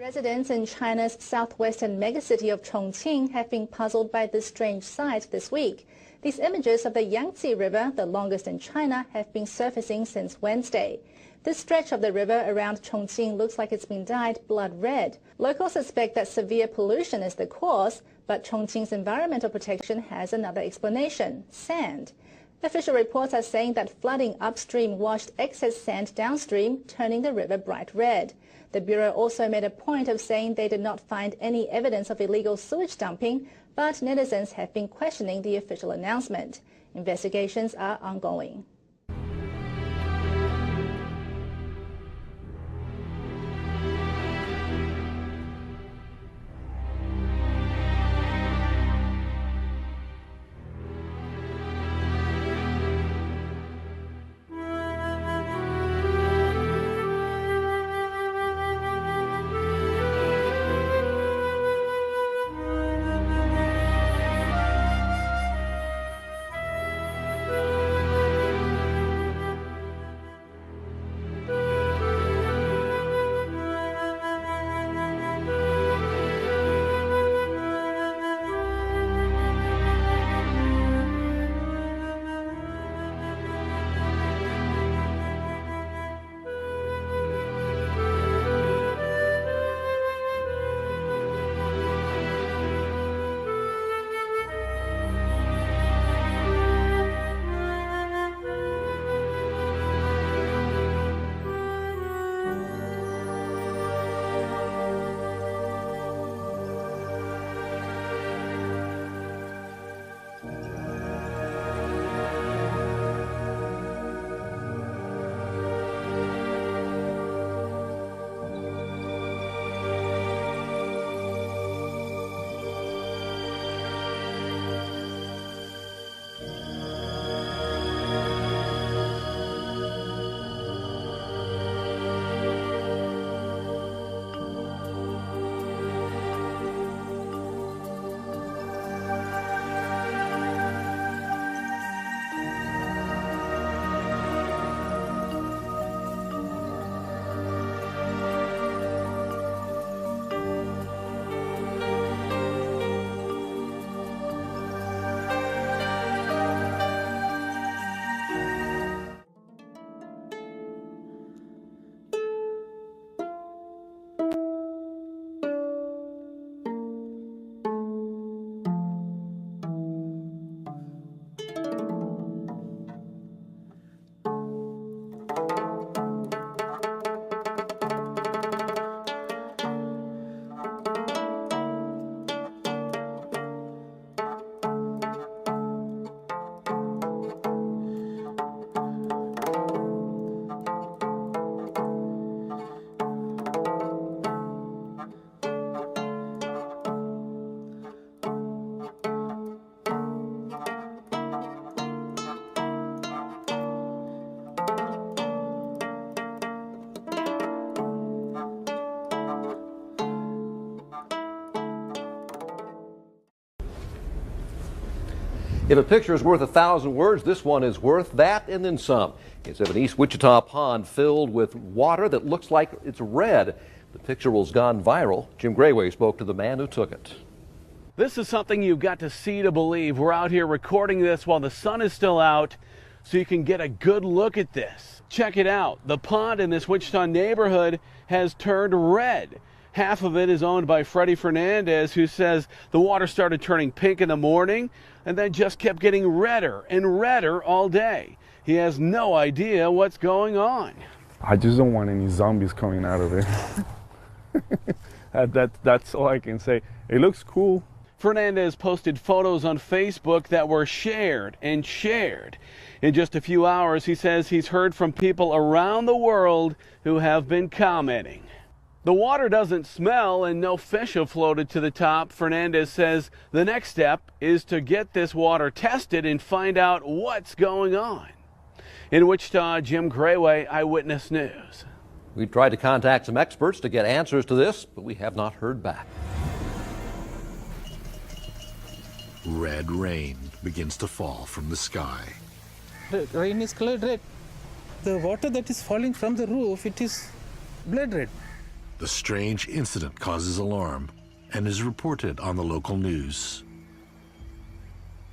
Residents in China's southwestern megacity of Chongqing have been puzzled by this strange sight this week. These images of the Yangtze River, the longest in China, have been surfacing since Wednesday. This stretch of the river around Chongqing looks like it's been dyed blood red. Locals suspect that severe pollution is the cause, but Chongqing's environmental protection has another explanation: sand. Official reports are saying that flooding upstream washed excess sand downstream, turning the river bright red. The Bureau also made a point of saying they did not find any evidence of illegal sewage dumping, but netizens have been questioning the official announcement. Investigations are ongoing. If a picture is worth 1,000 words, this one is worth that and then some. It's of an East Wichita pond filled with water that looks like it's red. The picture has gone viral. Jim Grayway spoke to the man who took it. This is something you've got to see to believe. We're out here recording this while the sun is still out so you can get a good look at this. Check it out. The pond in this Wichita neighborhood has turned red. Half of it is owned by Freddie Fernandez, who says the water started turning pink in the morning and then just kept getting redder and redder all day. He has no idea what's going on. I just don't want any zombies coming out of it. That's all I can say. It looks cool. Fernandez posted photos on Facebook that were shared and shared. In just a few hours, he says he's heard from people around the world who have been commenting. The water doesn't smell and no fish have floated to the top. Fernandez says the next step is to get this water tested and find out what's going on. In Wichita, Jim Grayway, Eyewitness News. We've tried to contact some experts to get answers to this, but we have not heard back. Red rain begins to fall from the sky. The rain is colored red. The water that is falling from the roof, it is blood red. The strange incident causes alarm and is reported on the local news.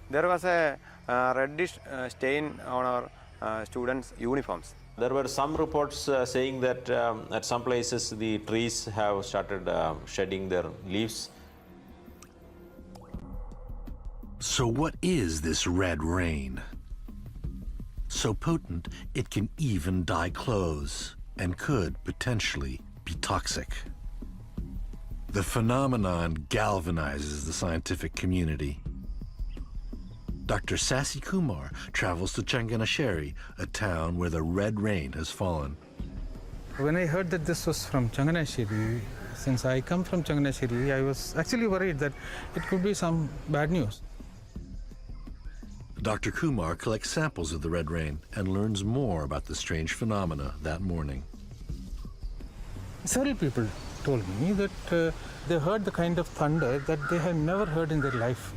There was a reddish stain on our students' uniforms. There were some reports saying that at some places the trees have started shedding their leaves. So what is this red rain? So potent it can even dye clothes and could potentially be toxic. The phenomenon galvanizes the scientific community. Dr. Sasi Kumar travels to Changanasheri, a town where the red rain has fallen. When I heard that this was from Changanasheri, since I come from Changanasheri, I was actually worried that it could be some bad news. Dr. Kumar collects samples of the red rain and learns more about the strange phenomena that morning. Several people told me that they heard the kind of thunder that they had never heard in their life.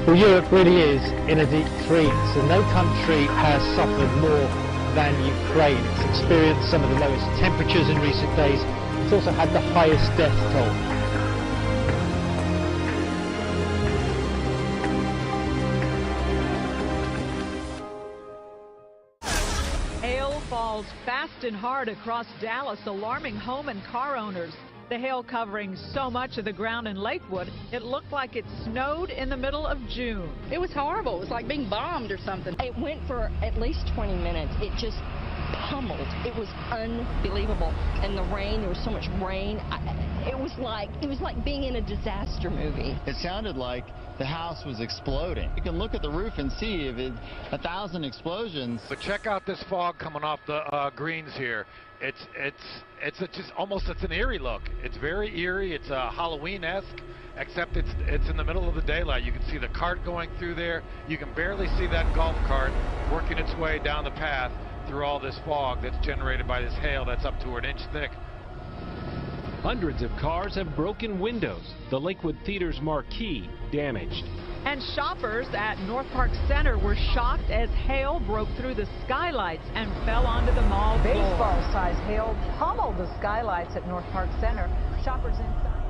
Well, Europe really is in a deep freeze, and no country has suffered more than Ukraine. It's experienced some of the lowest temperatures in recent days. It's also had the highest death toll. Hail falls fast and hard across Dallas, alarming home and car owners. The hail covering so much of the ground in Lakewood, it looked like it snowed in the middle of June. It was horrible. It was like being bombed or something. It went for at least 20 minutes. It just pummeled. It was unbelievable. And the rain, there was so much rain. It was like being in a disaster movie. It sounded like the house was exploding. You can look at the roof and see if it 1,000 explosions. But check out this fog coming off the greens here. It's just almost, it's an eerie look. It's very eerie. It's Halloween-esque, except it's in the middle of the daylight. You can see the cart going through there. You can barely see that golf cart working its way down the path through all this fog that's generated by this hail that's up to an inch thick. Hundreds of cars have broken windows. The Lakewood Theater's marquee damaged. And shoppers at North Park Center were shocked as hail broke through the skylights and fell onto the mall floor. Baseball-sized hail pummeled the skylights at North Park Center. Shoppers inside.